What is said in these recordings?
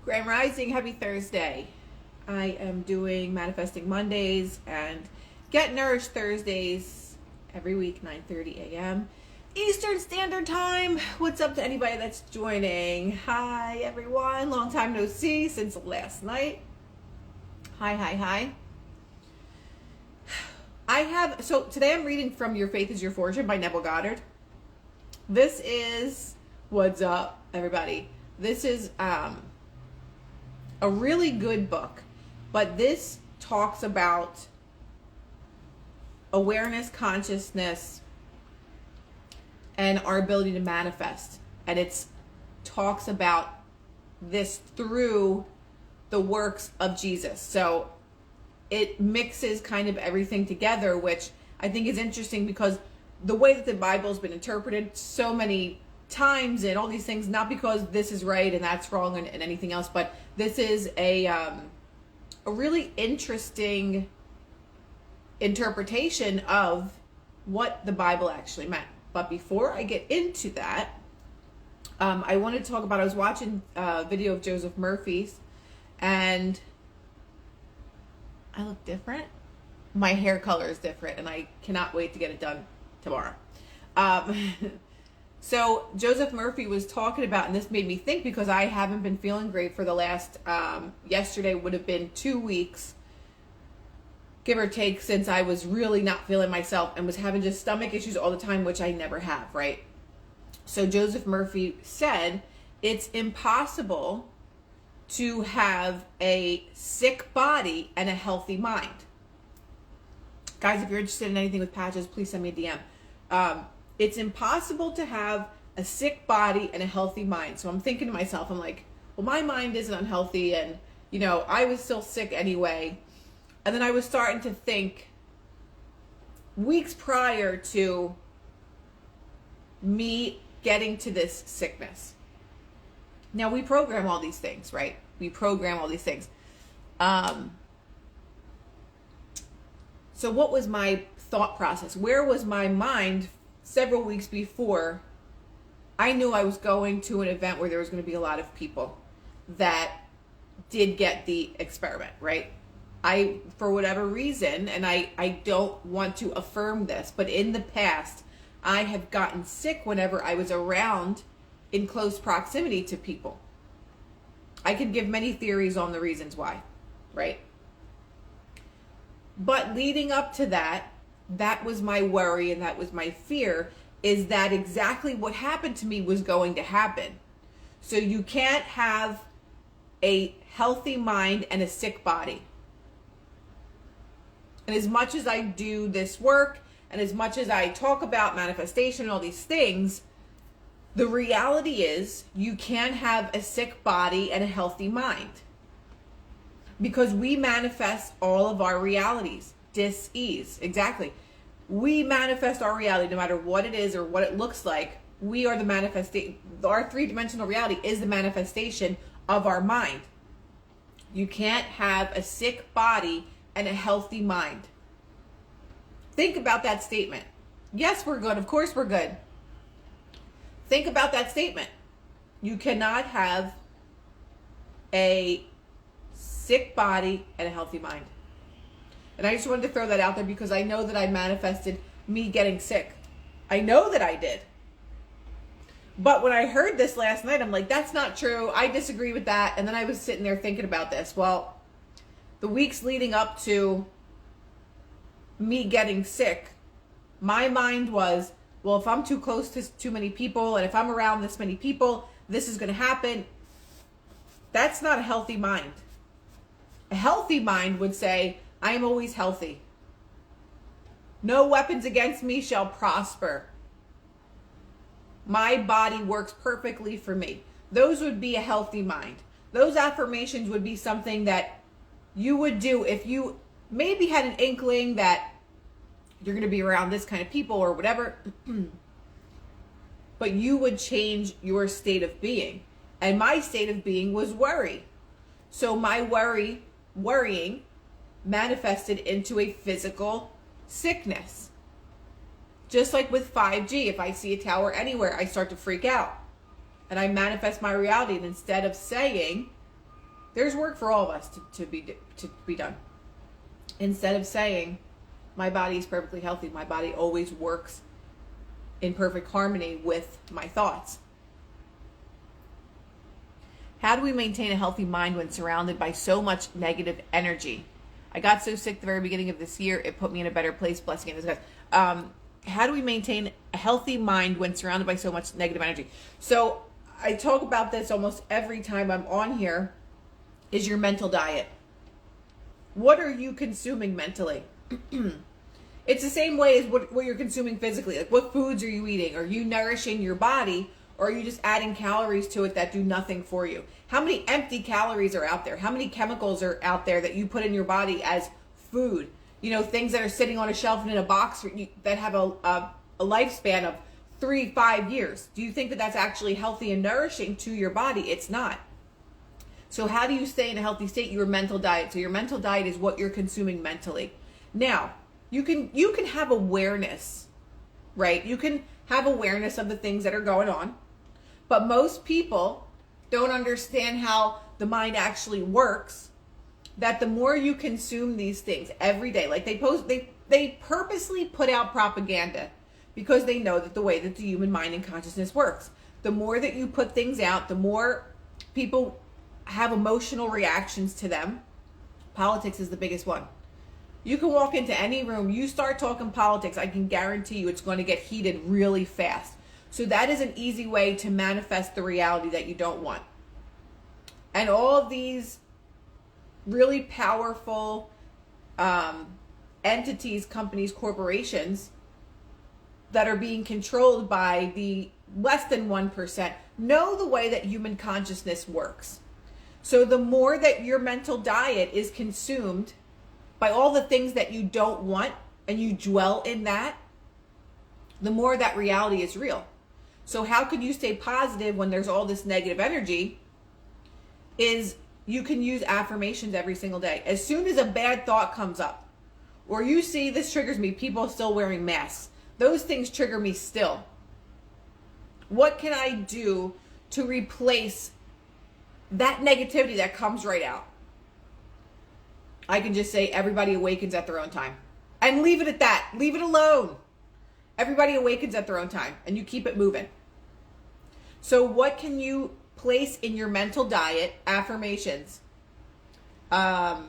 Grand Rising, happy Thursday. I am doing Manifesting Mondays and Get Nourished Thursdays every week, 9:30 a.m. Eastern Standard Time. What's up to anybody that's joining? Hi, everyone. Long time no see since last night. Hi. So today I'm reading from Your Faith is Your Fortune by Neville Goddard. This is, what's up, everybody? This is a really good book, but this talks about awareness, consciousness, and our ability to manifest. And it talks about this through the works of Jesus. So it mixes kind of everything together, which I think is interesting because the way that the Bible's been interpreted so many times and all these things, not because this is right and that's wrong and anything else, but this is a really interesting interpretation of what the Bible actually meant. But before I get into that, I wanted to talk about, I was watching a video of Joseph Murphy's, and I look different. My hair color is different, and I cannot wait to get it done tomorrow. So Joseph Murphy was talking about, and this made me think because I haven't been feeling great for the last, yesterday would have been 2 weeks, give or take, since I was really not feeling myself and was having just stomach issues all the time, which I never have, right? So Joseph Murphy said, it's impossible to have a sick body and a healthy mind. Guys, if you're interested in anything with patches, please send me a DM. It's impossible to have a sick body and a healthy mind. So I'm thinking to myself, I'm like, well, my mind isn't unhealthy, and, you know, I was still sick anyway. And then I was starting to think, weeks prior to me getting to this sickness. Now, we program all these things, right? We program all these things. So what was my thought process? Where was my mind several weeks before I knew I was going to an event where there was going to be a lot of people that did get the experiment, right? I, for whatever reason, and I don't want to affirm this, but in the past, I have gotten sick whenever I was around in close proximity to people. I could give many theories on the reasons why, right? But leading up to that, that was my worry and that was my fear, is that exactly what happened to me was going to happen. So you can't have a healthy mind and a sick body. And as much as I do this work and as much as I talk about manifestation and all these things, the reality is you can't have a sick body and a healthy mind. Because we manifest all of our realities. Dis-ease, exactly. We manifest our reality no matter what it is or what it looks like. We are the manifestation. Our three-dimensional reality is the manifestation of our mind. You can't have a sick body and a healthy mind. Think about that statement. Yes, we're good. Of course we're good. Think about that statement. You cannot have a sick body and a healthy mind. And I just wanted to throw that out there because I know that I manifested me getting sick. I know that I did. But when I heard this last night, I'm like, that's not true. I disagree with that. And then I was sitting there thinking about this. Well, the weeks leading up to me getting sick, my mind was, well, if I'm too close to too many people and if I'm around this many people, this is going to happen. That's not a healthy mind. A healthy mind would say, I am always healthy. No weapons against me shall prosper. My body works perfectly for me. Those would be a healthy mind. Those affirmations would be something that you would do if you maybe had an inkling that you're going to be around this kind of people or whatever, but you would change your state of being. And my state of being was worry. So my worrying manifested into a physical sickness. Just like with 5G, if I see a tower anywhere, I start to freak out. And I manifest my reality. And instead of saying, There's work for all of us to be done. Instead of saying, my body is perfectly healthy, my body always works in perfect harmony with my thoughts. How do we maintain a healthy mind when surrounded by so much negative energy? I got so sick at the very beginning of this year, it put me in a better place, blessing in disguise. How do we maintain a healthy mind when surrounded by so much negative energy? So I talk about this almost every time I'm on here, is your mental diet. What are you consuming mentally? It's the same way as what you're consuming physically. Like, what foods are you eating? Are you nourishing your body, or are you just adding calories to it that do nothing for you? How many empty calories are out there? How many chemicals are out there that you put in your body as food? You know, things that are sitting on a shelf and in a box that have a lifespan of 3-5 years. Do you think that that's actually healthy and nourishing to your body? It's not. So how do you stay in a healthy state? Your mental diet. So your mental diet is what you're consuming mentally. Now, you can have awareness, right? You can have awareness of the things that are going on, but most people don't understand how the mind actually works. That the more you consume these things every day, like they purposely put out propaganda because they know that the way that the human mind and consciousness works. The more that you put things out, the more people have emotional reactions to them. Politics is the biggest one. You can walk into any room, you start talking politics, I can guarantee you it's going to get heated really fast. So that is an easy way to manifest the reality that you don't want. And all of these really powerful entities, companies, corporations that are being controlled by the less than 1% know the way that human consciousness works. So the more that your mental diet is consumed by all the things that you don't want and you dwell in that, the more that reality is real. So how can you stay positive when there's all this negative energy? Is you can use affirmations every single day. As soon as a bad thought comes up, or you see, this triggers me, people still wearing masks. Those things trigger me still. What can I do to replace that negativity that comes right out? I can just say everybody awakens at their own time. And leave it at that. Leave it alone. Everybody awakens at their own time. And you keep it moving. So what can you place in your mental diet? Affirmations. My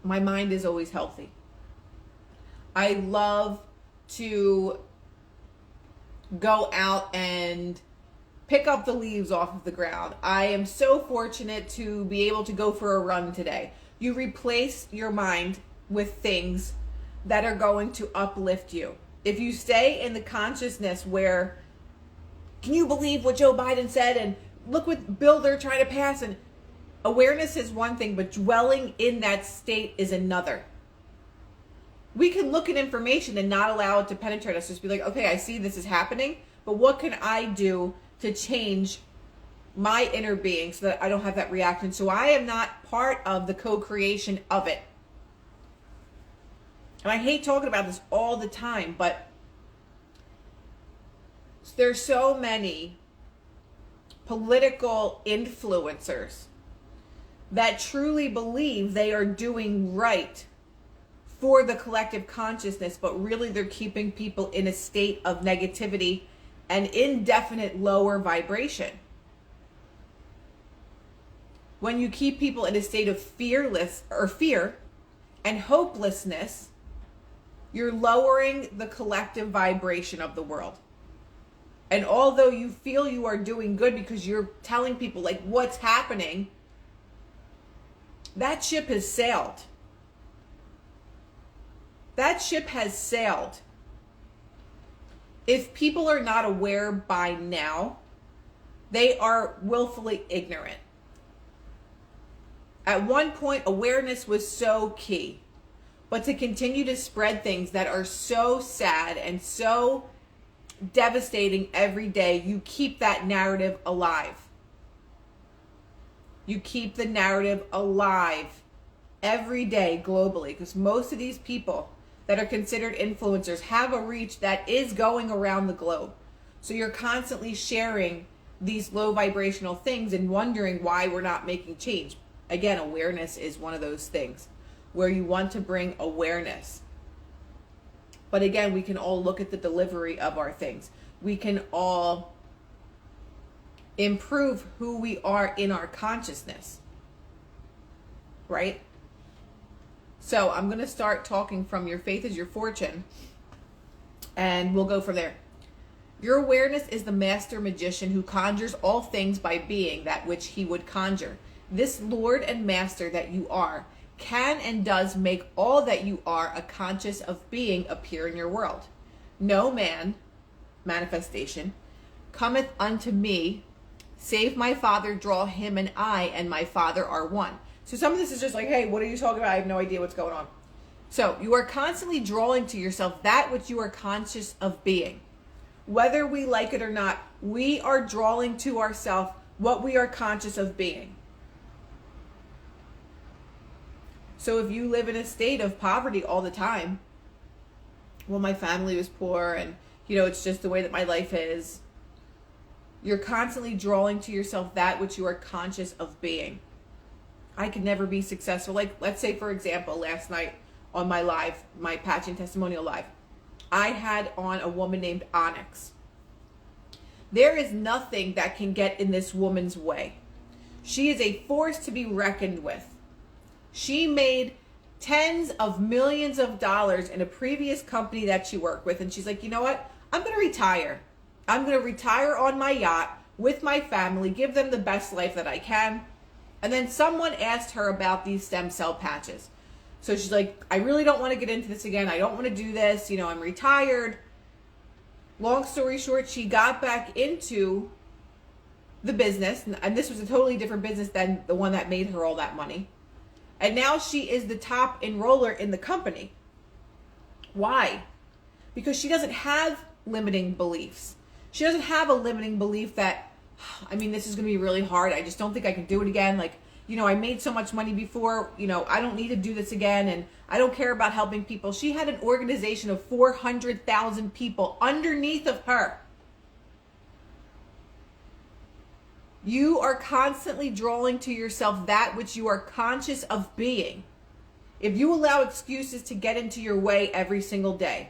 mind is always healthy. I love to go out and pick up the leaves off of the ground. I am so fortunate to be able to go for a run today. You replace your mind with things that are going to uplift you. If you stay in the consciousness where, can you believe what Joe Biden said? And look what bill they're trying to pass. And awareness is one thing, but dwelling in that state is another. We can look at information and not allow it to penetrate us. Just be like, okay, I see this is happening, but what can I do to change my inner being so that I don't have that reaction? So I am not part of the co-creation of it. And I hate talking about this all the time, but there's so many political influencers that truly believe they are doing right for the collective consciousness, but really they're keeping people in a state of negativity and indefinite lower vibration. When you keep people in a state of fear and hopelessness, you're lowering the collective vibration of the world. And although you feel you are doing good because you're telling people like what's happening, that ship has sailed. That ship has sailed. If people are not aware by now, they are willfully ignorant. At one point, awareness was so key. But to continue to spread things that are so sad and so devastating every day, you keep that narrative alive. You keep the narrative alive every day globally, because most of these people that are considered influencers have a reach that is going around the globe. So you're constantly sharing these low vibrational things and wondering why we're not making change. Again, awareness is one of those things where you want to bring awareness. But again, we can all look at the delivery of our things. We can all improve who we are in our consciousness. Right? So I'm going to start talking from Your Faith is Your Fortune, and we'll go from there. Your awareness is the master magician who conjures all things by being that which he would conjure. This Lord and Master that you are can and does make all that you are a conscious of being appear in your world. No man, manifestation, cometh unto me, save my Father draw him, and I and my Father are one. So some of this is just like, hey, what are you talking about? I have no idea what's going on. So you are constantly drawing to yourself that which you are conscious of being. Whether we like it or not, we are drawing to ourselves what we are conscious of being. So if you live in a state of poverty all the time, well, my family was poor and, it's just the way that my life is. You're constantly drawing to yourself that which you are conscious of being. I could never be successful. Like, let's say, for example, last night on my live, my Patching Testimonial Live, I had on a woman named Onyx. There is nothing that can get in this woman's way. She is a force to be reckoned with. She made tens of millions of dollars in a previous company that she worked with. And she's like, you know what? I'm going to retire. I'm going to retire on my yacht with my family, give them the best life that I can. And then someone asked her about these stem cell patches. So she's like, I really don't want to get into this again. I don't want to do this. I'm retired. Long story short, she got back into the business. And this was a totally different business than the one that made her all that money. And now she is the top enroller in the company. Why? Because she doesn't have limiting beliefs. She doesn't have a limiting belief that, this is going to be really hard. I just don't think I can do it again. Like, I made so much money before, I don't need to do this again. And I don't care about helping people. She had an organization of 400,000 people underneath of her. You are constantly drawing to yourself that which you are conscious of being. If you allow excuses to get into your way every single day,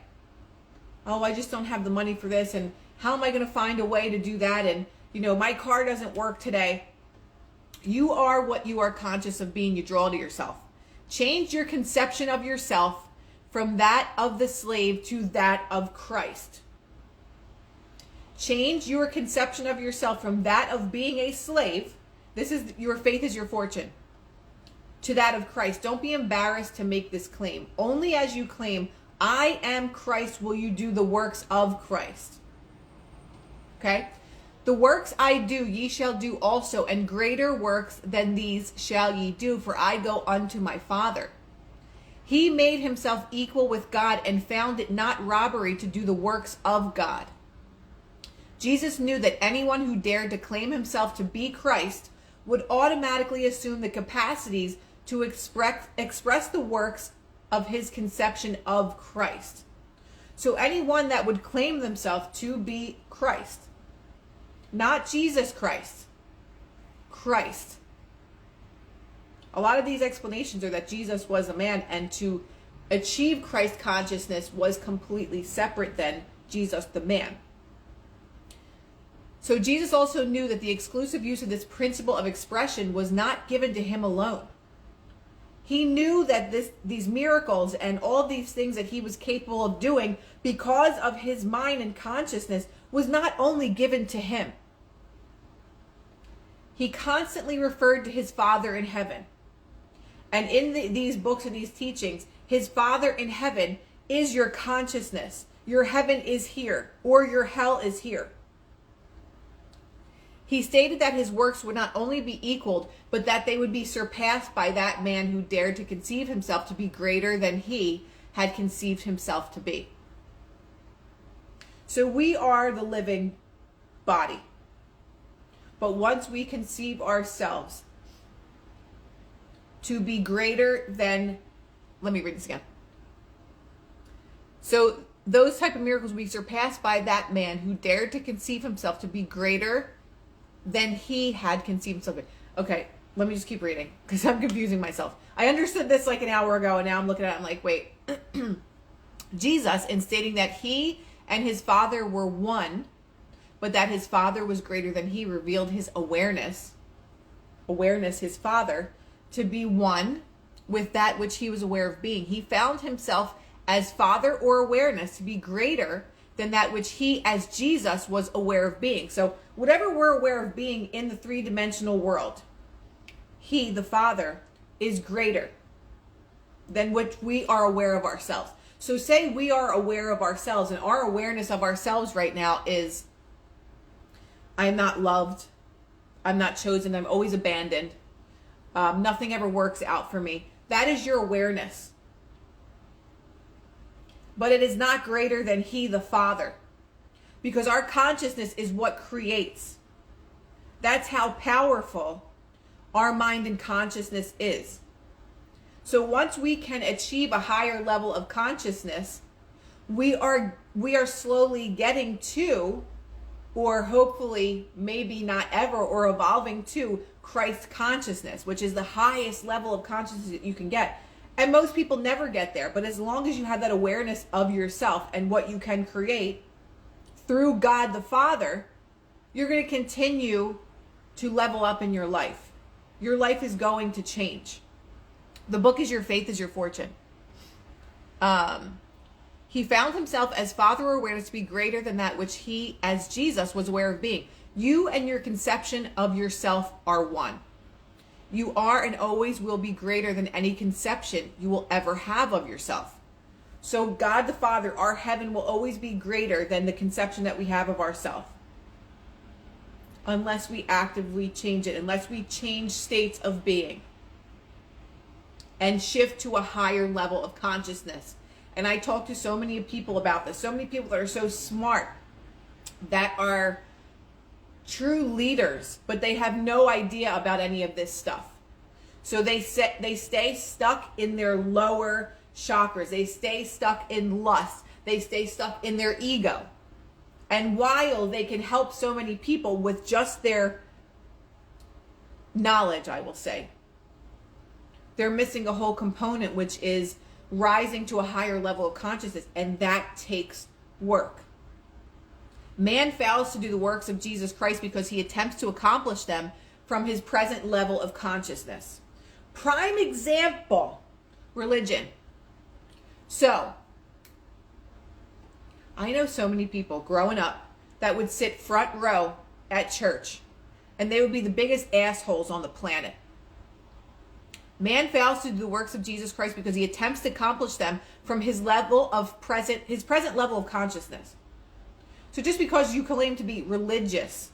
oh, I just don't have the money for this, and how am I going to find a way to do that, and my car doesn't work today. You are what you are conscious of being. You draw to yourself. Change your conception of yourself from that of the slave to that of Christ. Change your conception of yourself from that of being a slave. This is Your Faith is Your Fortune. To that of Christ. Don't be embarrassed to make this claim. Only as you claim, I am Christ, will you do the works of Christ. Okay? The works I do, ye shall do also, and greater works than these shall ye do, for I go unto my Father. He made himself equal with God and found it not robbery to do the works of God. Jesus knew that anyone who dared to claim himself to be Christ would automatically assume the capacities to express the works of his conception of Christ. So anyone that would claim themselves to be Christ, not Jesus Christ, Christ. A lot of these explanations are that Jesus was a man, and to achieve Christ consciousness was completely separate than Jesus the man. So Jesus also knew that the exclusive use of this principle of expression was not given to him alone. He knew that these miracles and all these things that he was capable of doing because of his mind and consciousness was not only given to him. He constantly referred to his Father in heaven. And in these books and these teachings, his Father in heaven is your consciousness. Your heaven is here, or your hell is here. He stated that his works would not only be equaled, but that they would be surpassed by that man who dared to conceive himself to be greater than he had conceived himself to be. So we are the living body. But once we conceive ourselves to be greater than, let me read this again. So those type of miracles will be surpassed by that man who dared to conceive himself to be greater than he had conceived something. Okay, let me just keep reading because I'm confusing myself. I understood this like an hour ago, and now I'm looking at it, I'm like, wait. Jesus, in stating that he and his Father were one, but that his Father was greater than he, revealed his awareness, his Father, to be one with that which he was aware of being. He found himself as Father or awareness to be greater than that which he as Jesus was aware of being. So whatever we're aware of being in the three-dimensional world, he, the Father, is greater than what we are aware of ourselves. So say we are aware of ourselves, and our awareness of ourselves right now is, I'm not loved, I'm not chosen, I'm always abandoned, nothing ever works out for me. That is your awareness. But it is not greater than he, the Father, because our consciousness is what creates. That's how powerful our mind and consciousness is. So once we can achieve a higher level of consciousness, we are slowly getting to, or hopefully maybe not ever, or evolving to Christ consciousness, which is the highest level of consciousness that you can get. And most people never get there, but as long as you have that awareness of yourself and what you can create through God the Father, you're going to continue to level up in your life. Your life is going to change. The book is Your Faith is Your Fortune. He found himself as Father or awareness to be greater than that which he, as Jesus, was aware of being. You and your conception of yourself are one. You are and always will be greater than any conception you will ever have of yourself. So God the Father, our heaven, will always be greater than the conception that we have of ourselves. Unless we actively change it, unless we change states of being and shift to a higher level of consciousness. And I talk to so many people about this, so many people that are so smart, that are true leaders, but they have no idea about any of this stuff. So they stay stuck in their lower chakras. They stay stuck in lust. They stay stuck in their ego. And while they can help so many people with just their knowledge, I will say, they're missing a whole component, which is rising to a higher level of consciousness, and that takes work. Man fails to do the works of Jesus Christ because he attempts to accomplish them from his present level of consciousness. Prime example, religion. So, I know so many people growing up that would sit front row at church, and they would be the biggest assholes on the planet. Man fails to do the works of Jesus Christ because he attempts to accomplish them from his present level of consciousness. So just because you claim to be religious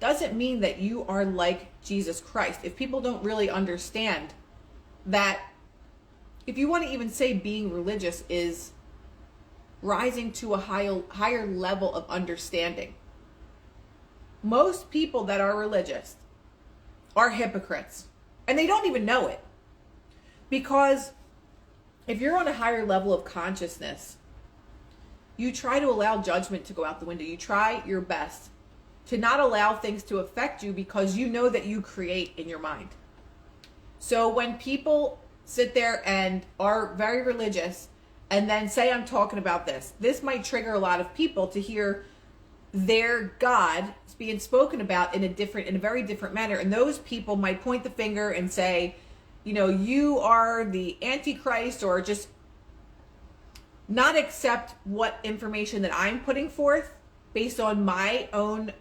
doesn't mean that you are like Jesus Christ. If people don't really understand that, if you want to even say being religious is rising to a higher level of understanding. Most people that are religious are hypocrites. And they don't even know it. Because if you're on a higher level of consciousness, you try to allow judgment to go out the window. You try your best to not allow things to affect you because you know that you create in your mind. So when people sit there and are very religious and then say, I'm talking about this might trigger a lot of people to hear their God being spoken about in a very different manner. And those people might point the finger and say, you are the Antichrist, or just not accept what information that I'm putting forth based on my own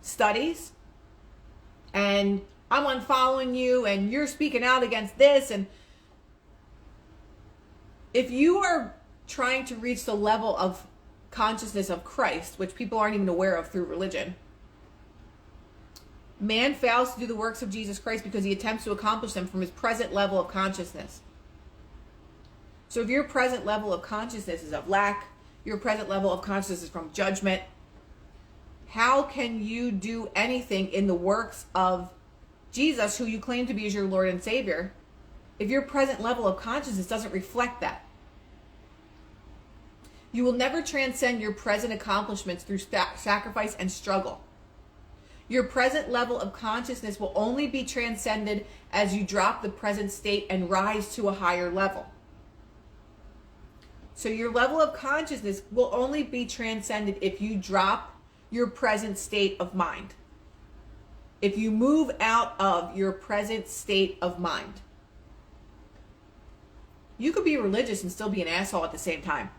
studies. And I'm unfollowing you and you're speaking out against this. And if you are trying to reach the level of consciousness of Christ, which people aren't even aware of through religion, man fails to do the works of Jesus Christ because he attempts to accomplish them from his present level of consciousness. So if your present level of consciousness is of lack, your present level of consciousness is from judgment, how can you do anything in the works of Jesus, who you claim to be as your Lord and Savior, if your present level of consciousness doesn't reflect that? You will never transcend your present accomplishments through sacrifice and struggle. Your present level of consciousness will only be transcended as you drop the present state and rise to a higher level. So your level of consciousness will only be transcended if you drop your present state of mind. If you move out of your present state of mind. You could be religious and still be an asshole at the same time.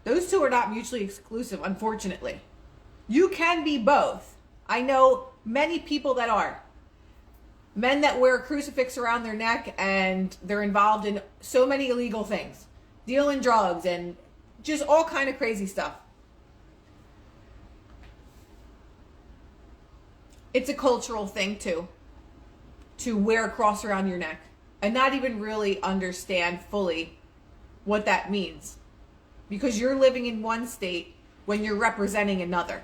Those two are not mutually exclusive, unfortunately. You can be both. I know many people that are. Men that wear a crucifix around their neck and they're involved in so many illegal things. Dealing drugs and just all kind of crazy stuff. It's a cultural thing too. To wear a cross around your neck and not even really understand fully what that means. Because you're living in one state when you're representing another.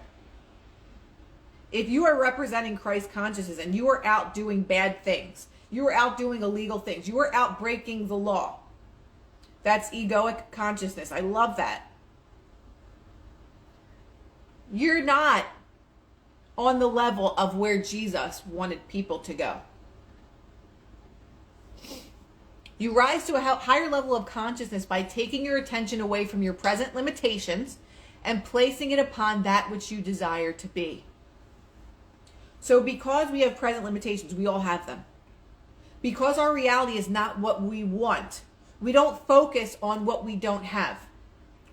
If you are representing Christ consciousness and you are out doing bad things, you are out doing illegal things, you are out breaking the law, that's egoic consciousness. I love that. You're not on the level of where Jesus wanted people to go. You rise to a higher level of consciousness by taking your attention away from your present limitations and placing it upon that which you desire to be. So because we have present limitations, we all have them. Because our reality is not what we want, we don't focus on what we don't have.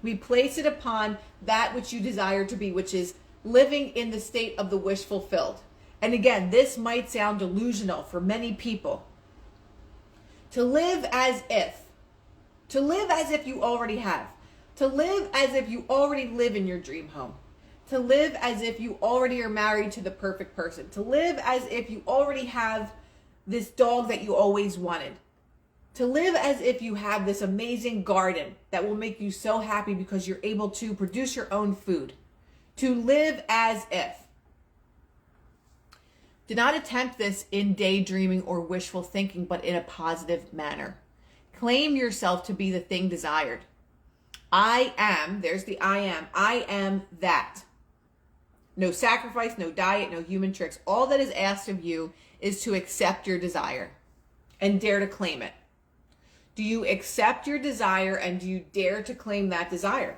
We place it upon that which you desire to be, which is living in the state of the wish fulfilled. And again, this might sound delusional for many people. To live as if you already have. To live as if you already live in your dream home. To live as if you already are married to the perfect person. To live as if you already have this dog that you always wanted. To live as if you have this amazing garden that will make you so happy because you're able to produce your own food. To live as if. Do not attempt this in daydreaming or wishful thinking, but in a positive manner. Claim yourself to be the thing desired. I am, there's the I am that. No sacrifice, no diet, no human tricks. All that is asked of you is to accept your desire and dare to claim it. Do you accept your desire and do you dare to claim that desire?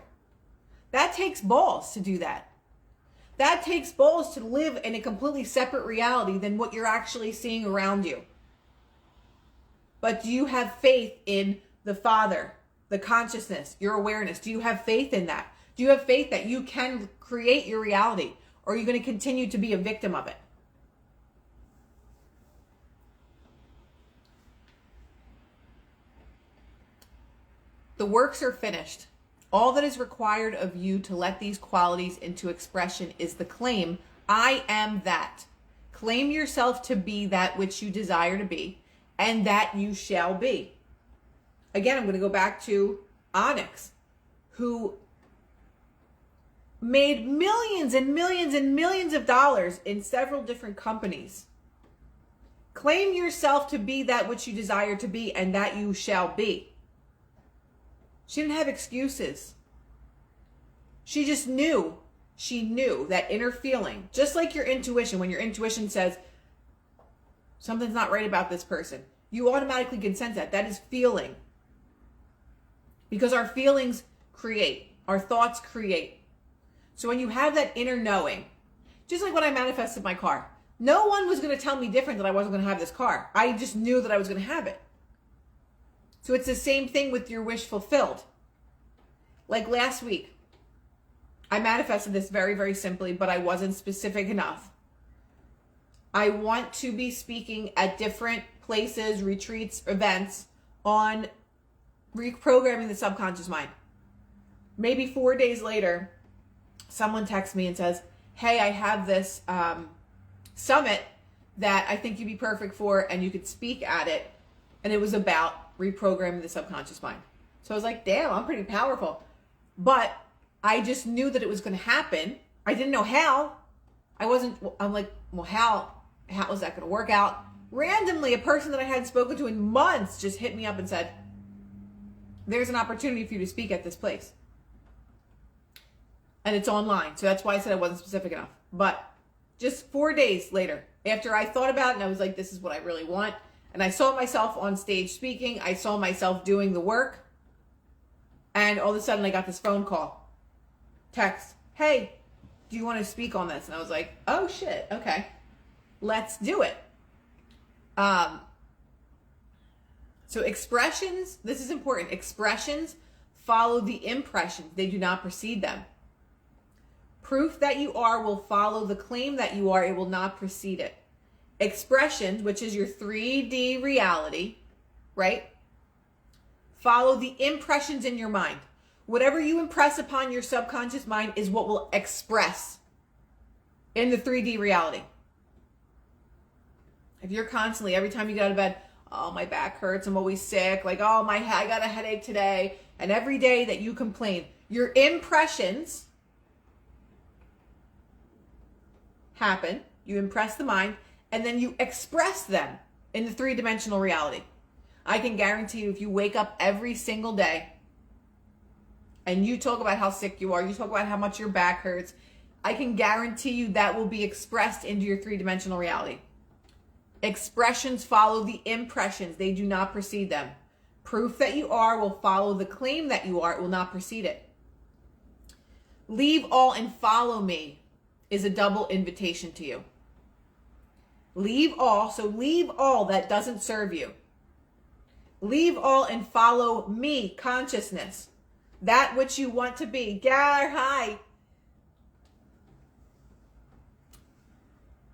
That takes balls to do that. That takes balls to live in a completely separate reality than what you're actually seeing around you. But do you have faith in the Father, the consciousness, your awareness? Do you have faith in that? Do you have faith that you can create your reality? Or are you going to continue to be a victim of it? The works are finished. All that is required of you to let these qualities into expression is the claim, I am that. Claim yourself to be that which you desire to be, and that you shall be. Again, I'm going to go back to Onyx, who made millions and millions and millions of dollars in several different companies. Claim yourself to be that which you desire to be, and that you shall be. She didn't have excuses. She just knew. She knew that inner feeling. Just like your intuition. When your intuition says, something's not right about this person, you automatically can sense that. That is feeling. Because our feelings create. Our thoughts create. So when you have that inner knowing, just like when I manifested my car, no one was going to tell me different that I wasn't going to have this car. I just knew that I was going to have it. So it's the same thing with your wish fulfilled. Like last week, I manifested this very, very simply, but I wasn't specific enough. I want to be speaking at different places, retreats, events on reprogramming the subconscious mind. Maybe 4 days later, someone texts me and says, hey, I have this summit that I think you'd be perfect for and you could speak at it. And it was about reprogramming the subconscious mind. So I was like, damn, I'm pretty powerful. But I just knew that it was going to happen. I didn't know how. I'm like, well, how is that going to work out? Randomly, a person that I hadn't spoken to in months just hit me up and said, there's an opportunity for you to speak at this place. And it's online. So that's why I said I wasn't specific enough. But just 4 days later, after I thought about it and I was like, this is what I really want. And I saw myself on stage speaking. I saw myself doing the work. And all of a sudden I got this phone call, text, hey, do you want to speak on this? And I was like, oh shit, okay, let's do it. So expressions, this is important. Expressions follow the impressions. They do not precede them. Proof that you are will follow the claim that you are. It will not precede it. Expressions, which is your 3D reality, right? Follow the impressions in your mind. Whatever you impress upon your subconscious mind is what will express in the 3D reality. If you're constantly, every time you get out of bed, oh, my back hurts, I'm always sick, like, oh, I got a headache today, and every day that you complain, your impressions happen, you impress the mind, and then you express them in the 3-dimensional reality. I can guarantee you, if you wake up every single day and you talk about how sick you are, you talk about how much your back hurts, I can guarantee you that will be expressed into your 3-dimensional reality. Expressions follow the impressions. They do not precede them. Proof that you are will follow the claim that you are. It will not precede it. Leave all and follow me is a double invitation to you. Leave all. So leave all that doesn't serve you. Leave all and follow me, consciousness. That which you want to be. Goddard, hi.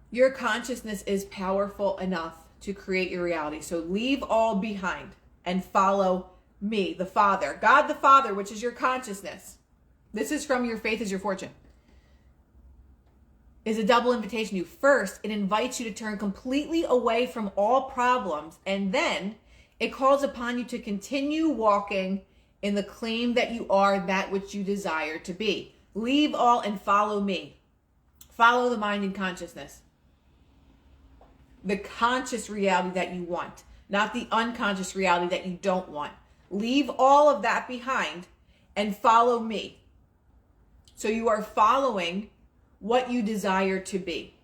Your consciousness is powerful enough to create your reality. So leave all behind and follow me, the Father. God the Father, which is your consciousness. This is from Your Faith is Your Fortune. Is a double invitation to you. First, it invites you to turn completely away from all problems, and then it calls upon you to continue walking in the claim that you are that which you desire to be. Leave all and follow me. Follow the mind and consciousness. The conscious reality that you want, not the unconscious reality that you don't want. Leave all of that behind and follow me. So you are following what you desire to be.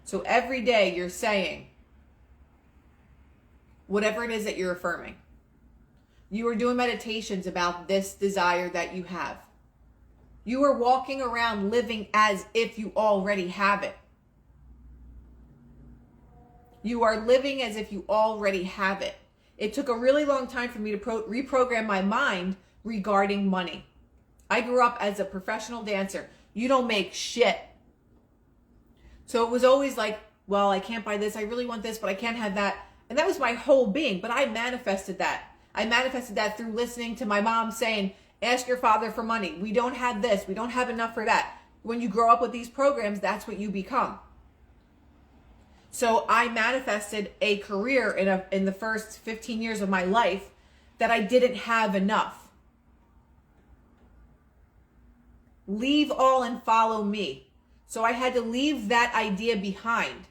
So every day you're saying whatever it is that you're affirming. You are doing meditations about this desire that you have. You are walking around living as if you already have it. You are living as if you already have it. It took a really long time for me to reprogram my mind regarding money. I grew up as a professional dancer. You don't make shit. So it was always like, well, I can't buy this. I really want this, but I can't have that. And that was my whole being. But I manifested that. I manifested that through listening to my mom saying, ask your father for money. We don't have this. We don't have enough for that. When you grow up with these programs, that's what you become. So I manifested a career in the first 15 years of my life that I didn't have enough. Leave all and follow me. So I had to leave that idea behind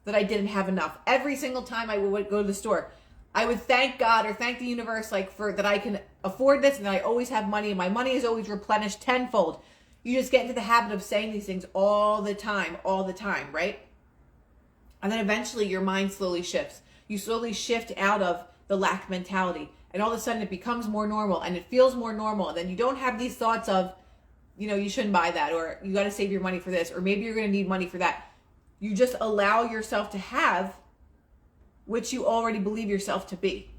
that I didn't have enough. Every single time I would go to the store, I would thank God or thank the universe for that I can afford this and that I always have money and my money is always replenished tenfold. You just get into the habit of saying these things all the time, right? And then eventually your mind slowly shifts. You slowly shift out of the lack mentality. And all of a sudden it becomes more normal and it feels more normal. And then you don't have these thoughts of, you shouldn't buy that, or you got to save your money for this, or maybe you're going to need money for that. You just allow yourself to have which you already believe yourself to be.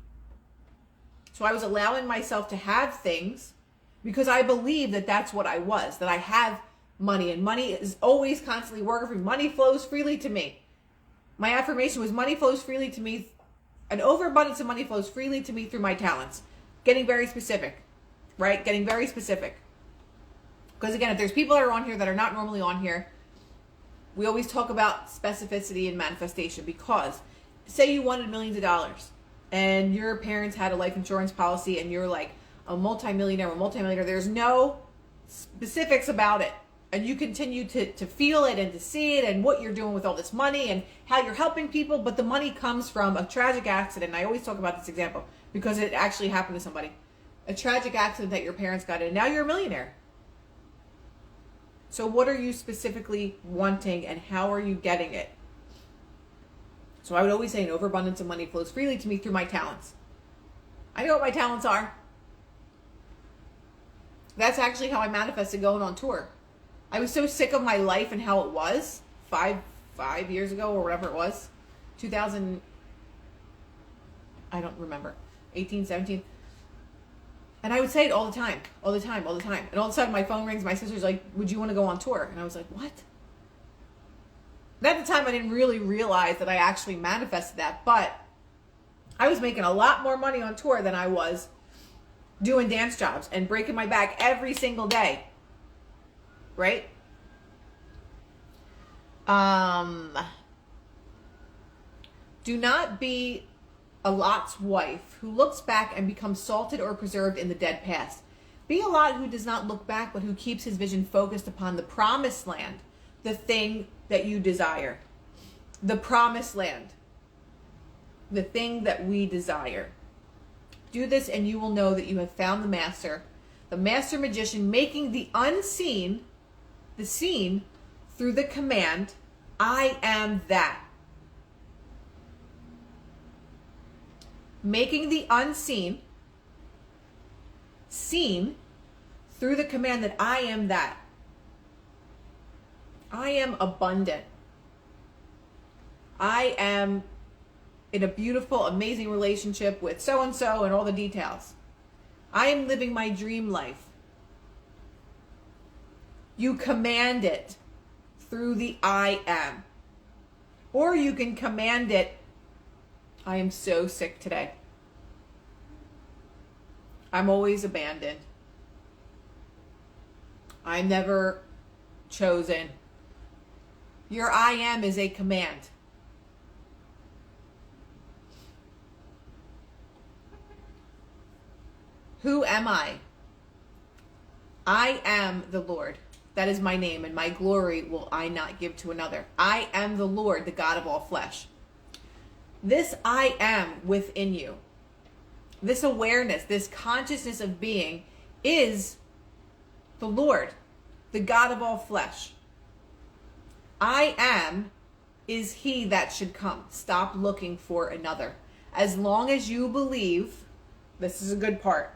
So I was allowing myself to have things because I believe that that's what I was, that I have money, and money is always constantly working for me. Money flows freely to me. My affirmation was money flows freely to me. An overabundance of money flows freely to me through my talents. Getting very specific, right? Getting very specific. Because again, if there's people that are on here that are not normally on here, we always talk about specificity and manifestation, because say you wanted millions of dollars and your parents had a life insurance policy and you're like a multimillionaire, there's no specifics about it. And you continue to feel it and to see it and what you're doing with all this money and how you're helping people, but the money comes from a tragic accident. And I always talk about this example because it actually happened to somebody. A tragic accident that your parents got in. Now you're a millionaire. So what are you specifically wanting and how are you getting it? So I would always say an overabundance of money flows freely to me through my talents. I know what my talents are. That's actually how I manifested going on tour. I was so sick of my life and how it was 5 years ago or whatever it was. 2000, I don't remember, 18, 17. And I would say it all the time. And all of a sudden my phone rings. My sister's like, would you want to go on tour? And I was like, what? And at the time I didn't really realize that I actually manifested that. But I was making a lot more money on tour than I was doing dance jobs and breaking my back every single day. Right? Do not be a Lot's wife who looks back and becomes salted or preserved in the dead past. Be a Lot who does not look back, but who keeps his vision focused upon the promised land, the thing that you desire. The promised land. The thing that we desire. Do this and you will know that you have found the master magician, making the unseen, the seen, through the command, I am that. Making the unseen, seen, through the command that I am that. I am abundant. I am in a beautiful, amazing relationship with so-and-so and all the details. I am living my dream life. You command it through the I am. Or you can command it, I am so sick today. I'm always abandoned. I'm never chosen. Your I am is a command. Who am I? I am the Lord. That is my name, and my glory will I not give to another. I am the Lord, the God of all flesh. This I am within you, this awareness, this consciousness of being is the Lord, the God of all flesh. I am is he that should come. Stop looking for another. As long as you believe, this is a good part.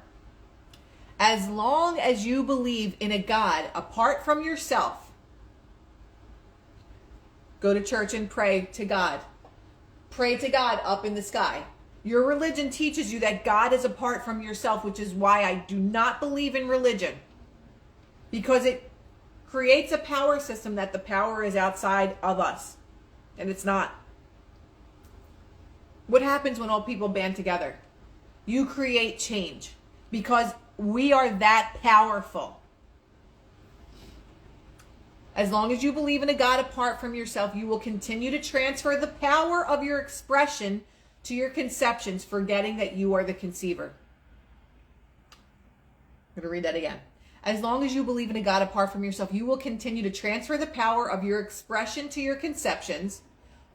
As long as you believe in a God apart from yourself, go to church and pray to God. Pray to God up in the sky. Your religion teaches you that God is apart from yourself, which is why I do not believe in religion. Because it creates a power system that the power is outside of us. And it's not. What happens when all people band together? You create change. Because we are that powerful. As long as you believe in a God apart from yourself, you will continue to transfer the power of your expression to your conceptions, forgetting that you are the conceiver. I'm going to read that again. As long as you believe in a God apart from yourself, you will continue to transfer the power of your expression to your conceptions,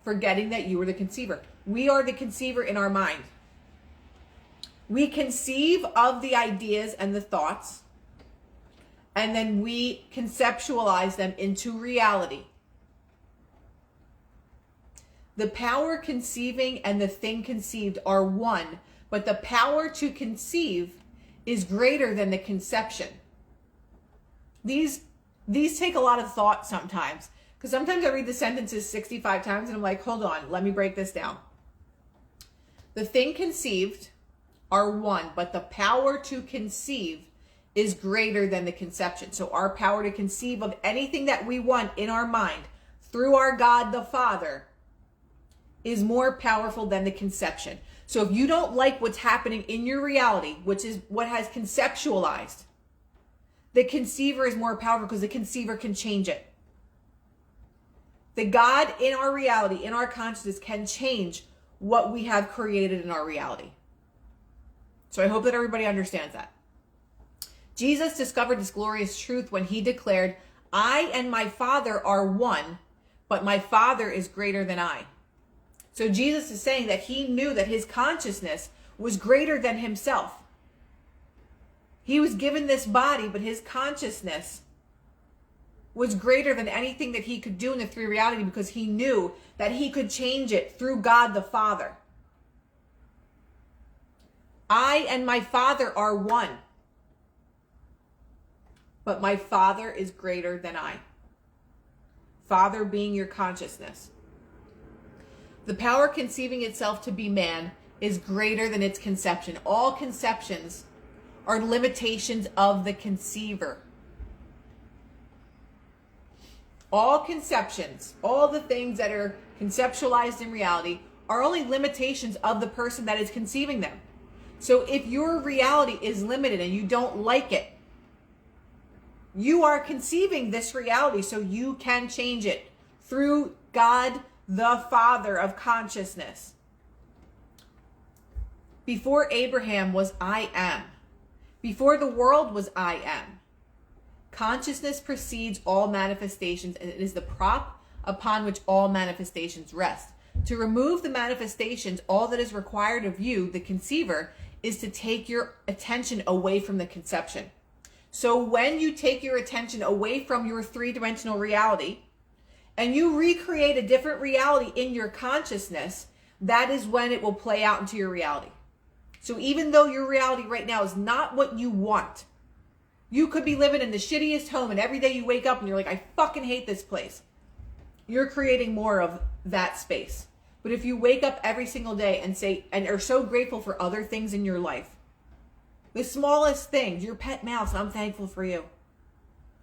forgetting that you are the conceiver. We are the conceiver in our mind. We conceive of the ideas and the thoughts, and then we conceptualize them into reality. The power conceiving and the thing conceived are one, but the power to conceive is greater than the conception. These take a lot of thought sometimes, because sometimes I read the sentences 65 times and I'm like, hold on, let me break this down. The thing conceived are one, but the power to conceive is greater than the conception. So our power to conceive of anything that we want in our mind through our God the Father is more powerful than the conception. So if you don't like what's happening in your reality, which is what has conceptualized, the conceiver is more powerful because the conceiver can change it. The God in our reality, in our consciousness, can change what we have created in our reality. So I hope that everybody understands that. Jesus discovered this glorious truth when he declared, I and my Father are one, but my Father is greater than I. So Jesus is saying that he knew that his consciousness was greater than himself. He was given this body, but his consciousness was greater than anything that he could do in the three reality, because he knew that he could change it through God the Father. I and my Father are one, but my Father is greater than I. Father being your consciousness. The power conceiving itself to be man is greater than its conception. All conceptions are limitations of the conceiver. All conceptions, all the things that are conceptualized in reality, are only limitations of the person that is conceiving them. So if your reality is limited and you don't like it, you are conceiving this reality so you can change it through God, the Father of consciousness. Before Abraham was I am. Before the world was I am. Consciousness precedes all manifestations, and it is the prop upon which all manifestations rest. To remove the manifestations, all that is required of you, the conceiver, is to take your attention away from the conception. So when you take your attention away from your three-dimensional reality and you recreate a different reality in your consciousness, that is when it will play out into your reality. So even though your reality right now is not what you want, you could be living in the shittiest home and every day you wake up and you're like, I fucking hate this place. You're creating more of that space. But if you wake up every single day and say, and are so grateful for other things in your life, the smallest things, your pet mouse, I'm thankful for you.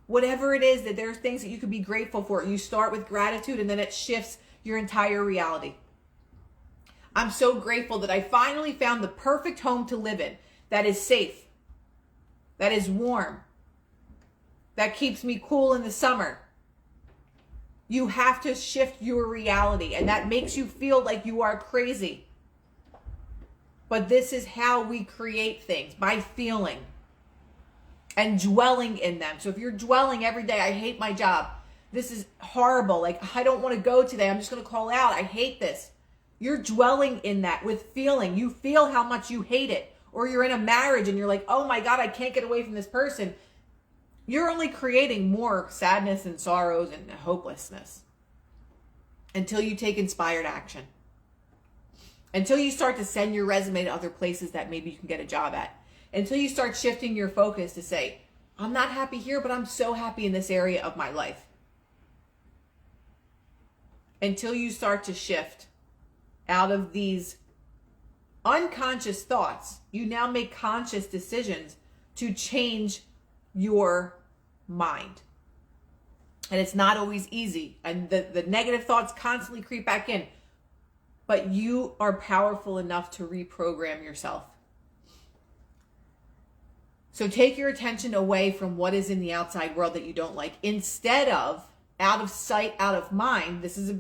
Whatever it is, that there's things that you could be grateful for. You start with gratitude and then it shifts your entire reality. I'm so grateful that I finally found the perfect home to live in, that is safe, that is warm, that keeps me cool in the summer. You have to shift your reality, and that makes you feel like you are crazy. But this is how we create things, by feeling and dwelling in them. So if you're dwelling every day, I hate my job. This is horrible. Like, I don't want to go today. I'm just going to call out. I hate this. You're dwelling in that with feeling. You feel how much you hate it. Or you're in a marriage and you're like, oh my God, I can't get away from this person. You're only creating more sadness and sorrows and hopelessness until you take inspired action. Until you start to send your resume to other places that maybe you can get a job at. Until you start shifting your focus to say, I'm not happy here, but I'm so happy in this area of my life. Until you start to shift out of these unconscious thoughts, you now make conscious decisions to change your mind. And it's not always easy. And the negative thoughts constantly creep back in. But you are powerful enough to reprogram yourself. So take your attention away from what is in the outside world that you don't like. Instead of out of sight, out of mind. This is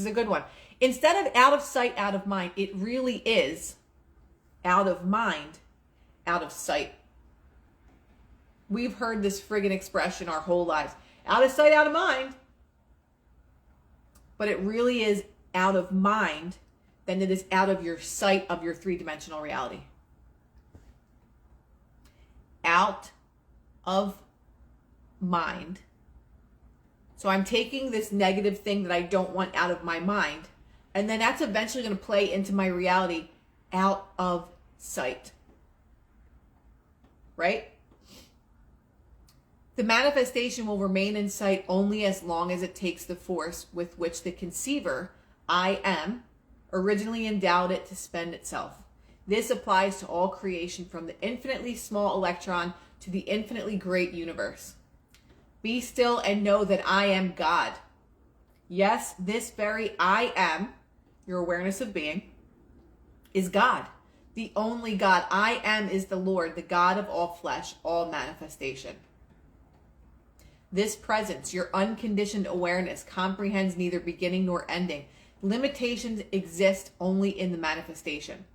a good one. Instead of out of sight, out of mind, it really is out of mind, out of sight. We've heard this friggin' expression our whole lives. Out of sight, out of mind. But it really is out of mind than it is out of your sight of your three-dimensional reality. Out of mind. So I'm taking this negative thing that I don't want out of my mind, and then that's eventually going to play into my reality out of sight. Right? The manifestation will remain in sight only as long as it takes the force with which the conceiver, I am, originally endowed it to spend itself. This applies to all creation, from the infinitely small electron to the infinitely great universe. Be still and know that I am God. Yes, this very I am, your awareness of being, is God. The only God. I am is the Lord, the God of all flesh, all manifestation. This presence, your unconditioned awareness, comprehends neither beginning nor ending. Limitations exist only in the manifestation.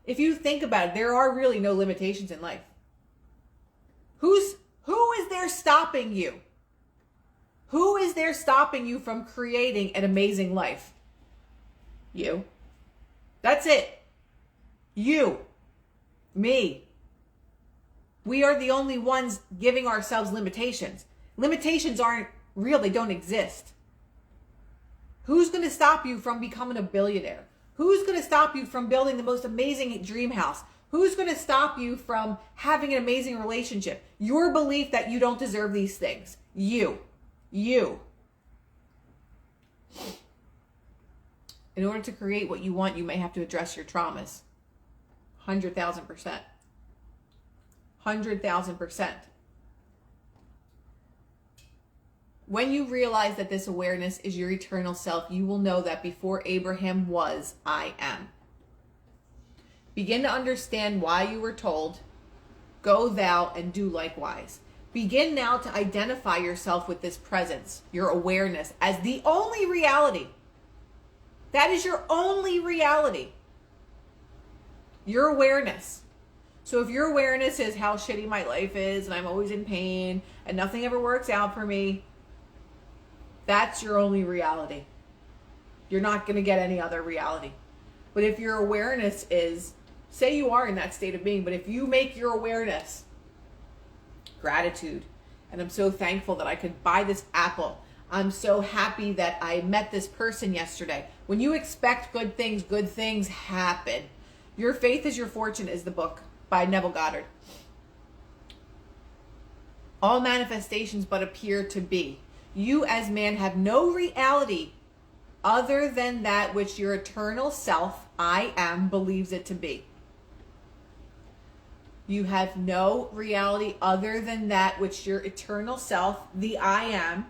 If you think about it, there are really no limitations in life. Who is there stopping you? Who is there stopping you from creating an amazing life? You. That's it. You. Me. We are the only ones giving ourselves limitations. Limitations aren't real. They don't exist. Who's going to stop you from becoming a billionaire? Who's going to stop you from building the most amazing dream house? Who's going to stop you from having an amazing relationship? Your belief that you don't deserve these things. You. In order to create what you want, you may have to address your traumas. 100,000%. 100,000%. When you realize that this awareness is your eternal self, you will know that before Abraham was, I am. Begin to understand why you were told, go thou and do likewise. Begin now to identify yourself with this presence, your awareness, as the only reality. That is your only reality. Your awareness. So if your awareness is how shitty my life is and I'm always in pain and nothing ever works out for me, that's your only reality. You're not going to get any other reality. But if your awareness is, say you are in that state of being, but if you make your awareness gratitude, and I'm so thankful that I could buy this apple. I'm so happy that I met this person yesterday. When you expect good things happen. Your Faith is Your Fortune is the book by Neville Goddard. All manifestations but appear to be. You as man have no reality other than that which your eternal self, I am, believes it to be. You have no reality other than that which your eternal self, the I am,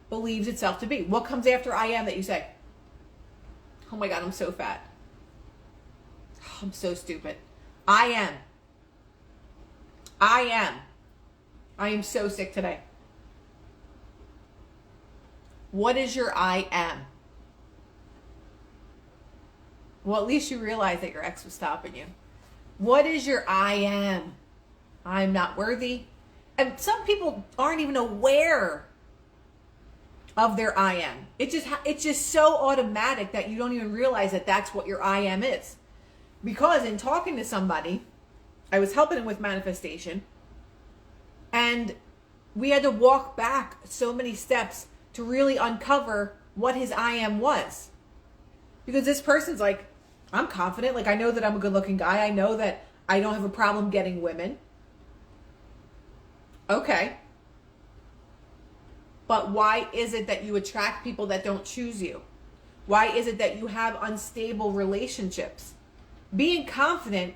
believes itself to be. What comes after I am that you say? Oh my God, I'm so fat. Oh, I'm so stupid. I am. I am. I am so sick today. What is your I am? Well, at least you realize that your ex was stopping you. What is your I am? I'm not worthy. And some people aren't even aware of their I am. It's just so automatic that you don't even realize that that's what your I am is. Because in talking to somebody, I was helping him with manifestation, and we had to walk back so many steps to really uncover what his I am was. Because this person's like, I'm confident. Like, I know that I'm a good looking guy. I know that I don't have a problem getting women. Okay. But why is it that you attract people that don't choose you? Why is it that you have unstable relationships? Being confident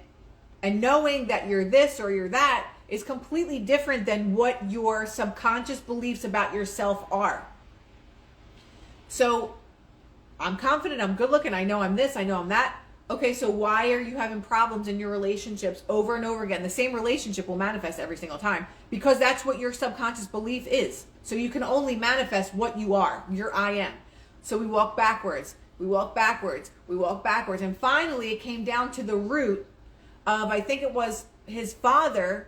and knowing that you're this or you're that is completely different than what your subconscious beliefs about yourself are. So, I'm confident, I'm good looking, I know I'm this, I know I'm that. Okay, so why are you having problems in your relationships over and over again? The same relationship will manifest every single time because that's what your subconscious belief is. So you can only manifest what you are, your I am. So we walk backwards, we walk backwards, we walk backwards. And finally it came down to the root of, I think it was his father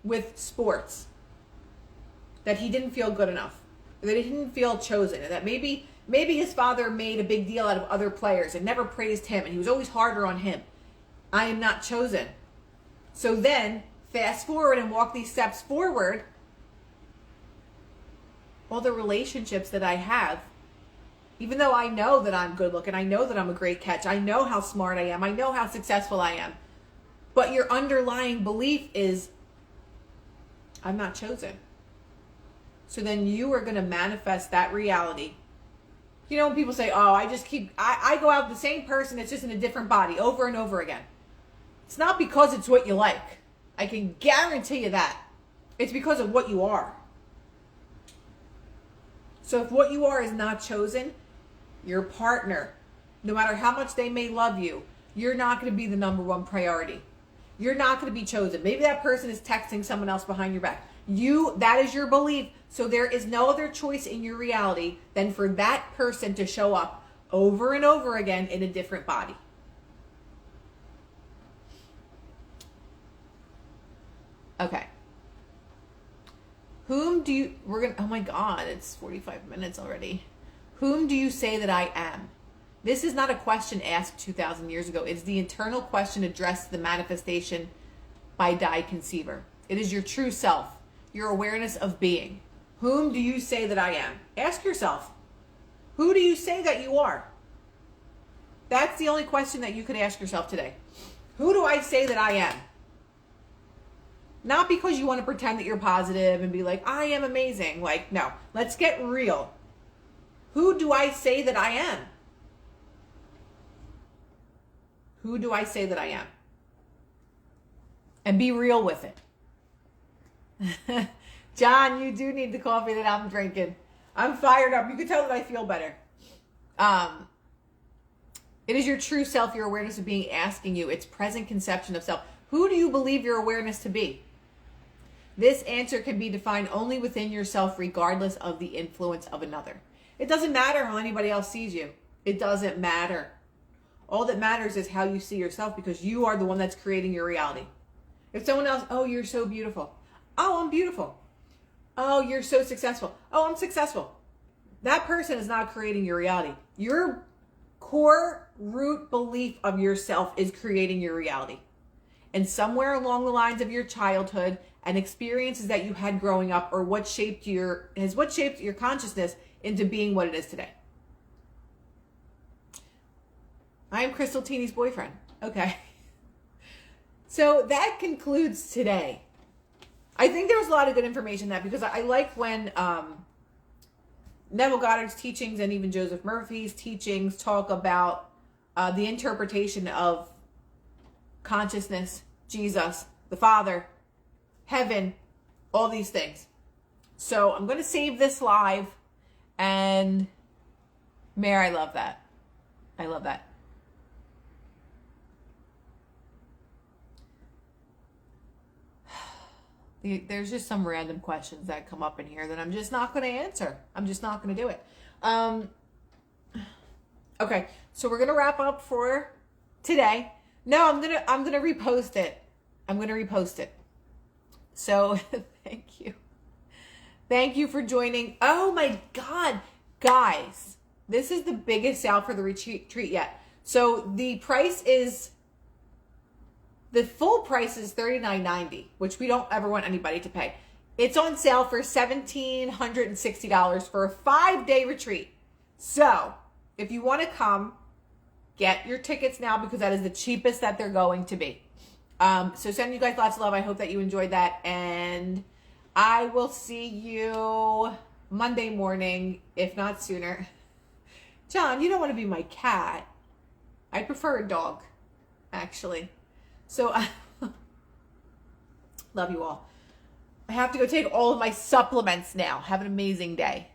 with sports. That he didn't feel good enough. That he didn't feel chosen. And that maybe his father made a big deal out of other players and never praised him, and he was always harder on him. I am not chosen. So then, fast forward and walk these steps forward. All the relationships that I have, even though I know that I'm good looking, I know that I'm a great catch, I know how smart I am, I know how successful I am, but your underlying belief is, I'm not chosen. So then you are going to manifest that reality. You know, when people say, oh, I go out with the same person, it's just in a different body over and over again. It's not because it's what you like. I can guarantee you that. It's because of what you are. So if what you are is not chosen, your partner, no matter how much they may love you, you're not going to be the number one priority. You're not going to be chosen. Maybe that person is texting someone else behind your back. That is your belief. So there is no other choice in your reality than for that person to show up over and over again in a different body. Okay. Oh my God, it's 45 minutes already. Whom do you say that I am? This is not a question asked 2,000 years ago. It's the internal question addressed to the manifestation by Died Conceiver. It is your true self, your awareness of being. Whom do you say that I am? Ask yourself, who do you say that you are? That's the only question that you could ask yourself today. Who do I say that I am? Not because you want to pretend that you're positive and be like, I am amazing. Like, no, let's get real. Who do I say that I am? Who do I say that I am? And be real with it. John, you do need the coffee that I'm drinking. I'm fired up. You can tell that I feel better. It is your true self, your awareness of being asking you. It's present conception of self. Who do you believe your awareness to be? This answer can be defined only within yourself, regardless of the influence of another. It doesn't matter how anybody else sees you. It doesn't matter. All that matters is how you see yourself, because you are the one that's creating your reality. If someone else, oh, you're so beautiful. Oh, I'm beautiful. Oh, you're so successful. Oh, I'm successful. That person is not creating your reality. Your core root belief of yourself is creating your reality. And somewhere along the lines of your childhood and experiences that you had growing up, or what shaped your consciousness into being what it is today. I am Crystal Teeny's boyfriend. Okay. So that concludes today. I think there was a lot of good information in that, because I like when Neville Goddard's teachings and even Joseph Murphy's teachings talk about the interpretation of consciousness, Jesus, the Father, heaven, all these things. So I'm going to save this live, and Mayor, I love that. I love that. There's just some random questions that come up in here that I'm just not going to answer. I'm just not going to do it. Okay, so we're going to wrap up for today. No, I'm going to repost it. I'm going to repost it. So thank you. Thank you for joining. Oh my God, guys, this is the biggest sale for the retreat yet. So the full price is $39.90, which we don't ever want anybody to pay. It's on sale for $1,760 for a 5-day retreat. So if you want to come, get your tickets now, because that is the cheapest that they're going to be. So send you guys lots of love. I hope that you enjoyed that. And I will see you Monday morning, if not sooner. John, you don't want to be my cat. I prefer a dog, actually. So, love you all. I have to go take all of my supplements now. Have an amazing day.